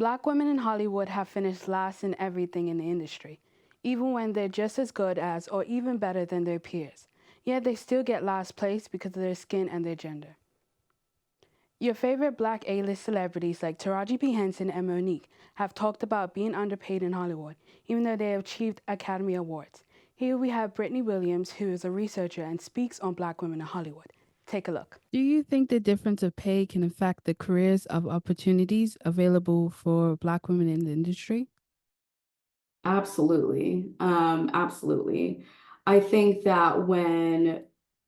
Black women in Hollywood have finished last in everything in the industry, even when they're just as good as or even better than their peers. Yet they still get last place because of their skin and their gender. Your favorite black A-list celebrities like Taraji P. Henson and Monique have talked about being underpaid in Hollywood, even though they have achieved Academy Awards. Here we have Brittany Williams, who is a researcher and speaks on black women in Hollywood. Take a look. Do you think the difference of pay can affect the careers of opportunities available for Black women in the industry? Absolutely. Absolutely. I think that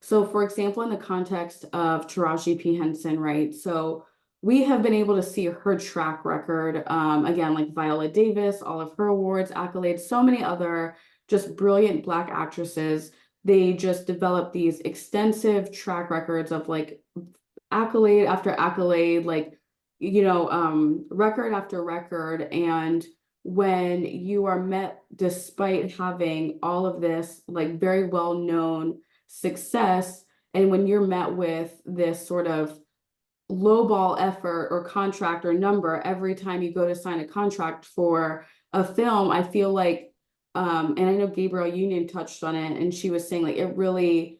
so for example, in the context of Taraji P. Henson, right? So we have been able to see her track record, again, like Viola Davis, all of her awards, accolades, so many other just brilliant Black actresses. They just developed these extensive track records of like accolade after accolade, like, record after record. And when you are met despite having all of this like very well known success, and when you're met with this sort of lowball effort or contract or number every time you go to sign a contract for a film, I feel like, and I know Gabrielle Union touched on it, and she was saying like it really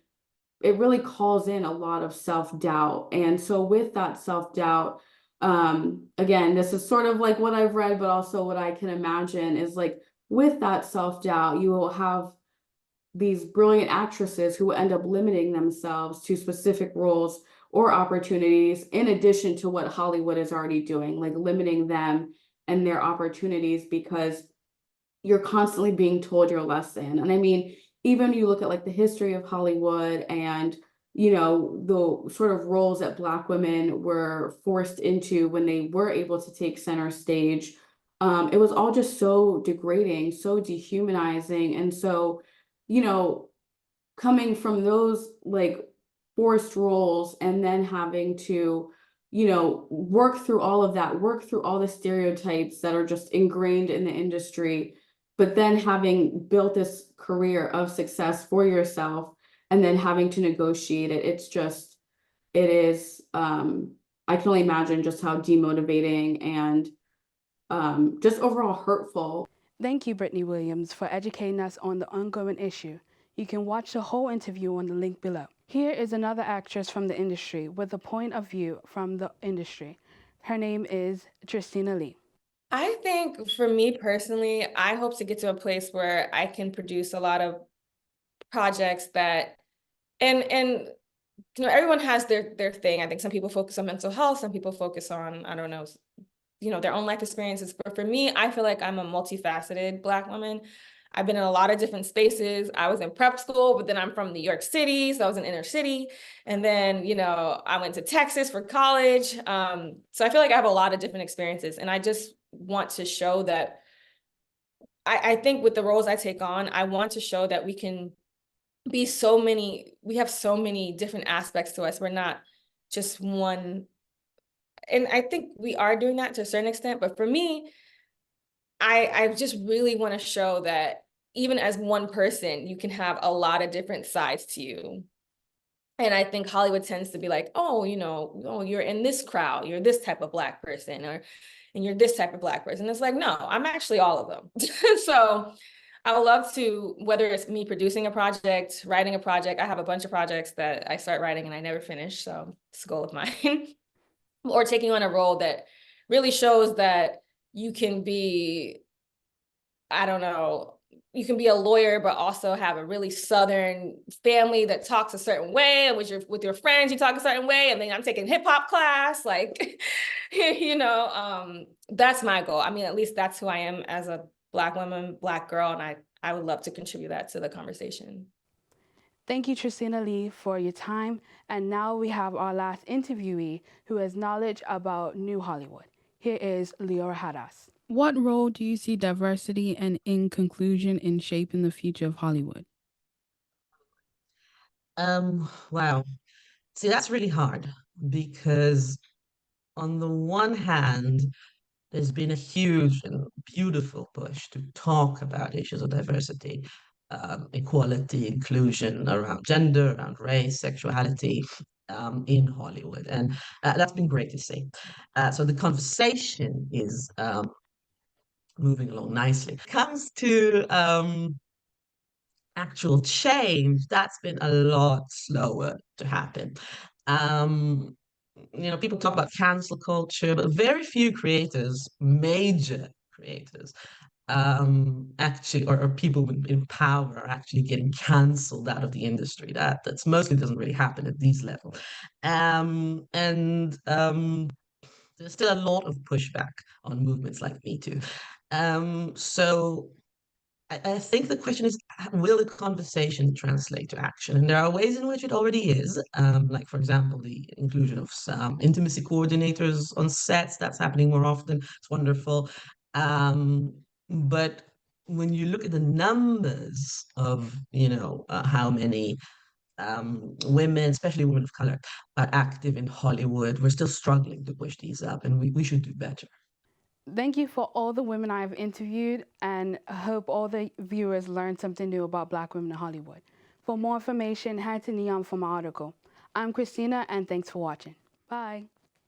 calls in a lot of self-doubt. And so with that self-doubt, again, this is sort of like what I've read, but also what I can imagine is like with that self-doubt, you will have these brilliant actresses who end up limiting themselves to specific roles or opportunities in addition to what Hollywood is already doing, like limiting them and their opportunities because you're constantly being told your lesson. And I mean, even you look at like the history of Hollywood and the sort of roles that Black women were forced into when they were able to take center stage, it was all just so degrading, so dehumanizing. And so, you know, coming from those like forced roles and then having to work through all of that, work through all the stereotypes that are just ingrained in the industry, but then having built this career of success for yourself and then having to negotiate it, it is, I can only imagine just how demotivating and just overall hurtful. Thank you, Brittany Williams, for educating us on the ongoing issue. You can watch the whole interview on the link below. Here is another actress from the industry with a point of view from the industry. Her name is Tristina Lee. I think for me personally, I hope to get to a place where I can produce a lot of projects that, and everyone has their thing. I think some people focus on mental health, some people focus on, I don't know, their own life experiences. But for me, I feel like I'm a multifaceted Black woman. I've been in a lot of different spaces. I was in prep school, but then I'm from New York City, so I was in inner city. And then, I went to Texas for college. So I feel like I have a lot of different experiences. And I just want to show that I think with the roles I take on, I want to show that we can be we have so many different aspects to us. We're not just one. And I think we are doing that to a certain extent. But for me, I just really want to show that even as one person, you can have a lot of different sides to you. And I think Hollywood tends to be like, oh, you're in this crowd, you're this type of Black person, and you're this type of Black person. It's like, no, I'm actually all of them. So I would love to, whether it's me producing a project, writing a project. I have a bunch of projects that I start writing and I never finish. So it's a goal of mine. Or taking on a role that really shows that you can be, I don't know, you can be a lawyer, but also have a really Southern family that talks a certain way. And with your friends, you talk a certain way. And then I'm taking hip hop class, like, that's my goal. I mean, at least that's who I am as a Black woman, Black girl. And I would love to contribute that to the conversation. Thank you, Tristina Lee, for your time. And now we have our last interviewee who has knowledge about New Hollywood. Here is Leora Hadas. What role do you see diversity and inclusion in shaping the future of Hollywood? Wow. See, that's really hard because on the one hand, there's been a huge and beautiful push to talk about issues of diversity, equality, inclusion around gender, around race, sexuality. in Hollywood, and that's been great to see. So the conversation is moving along nicely. Comes to actual change, that's been a lot slower to happen. Um, People talk about cancel culture, but very few creators, major creators, actually, or people in power are actually getting cancelled out of the industry. That's mostly doesn't really happen at these levels. And there's still a lot of pushback on movements like Me Too. So I think the question is, will the conversation translate to action? And there are ways in which it already is, like, for example, the inclusion of some intimacy coordinators on sets. That's happening more often. It's wonderful. But when you look at the numbers of, how many women, especially women of color, are active in Hollywood, we're still struggling to push these up, and we should do better. Thank you for all the women I've interviewed, and I hope all the viewers learned something new about Black women in Hollywood. For more information, head to Neon for my article. I'm Christina, and thanks for watching. Bye.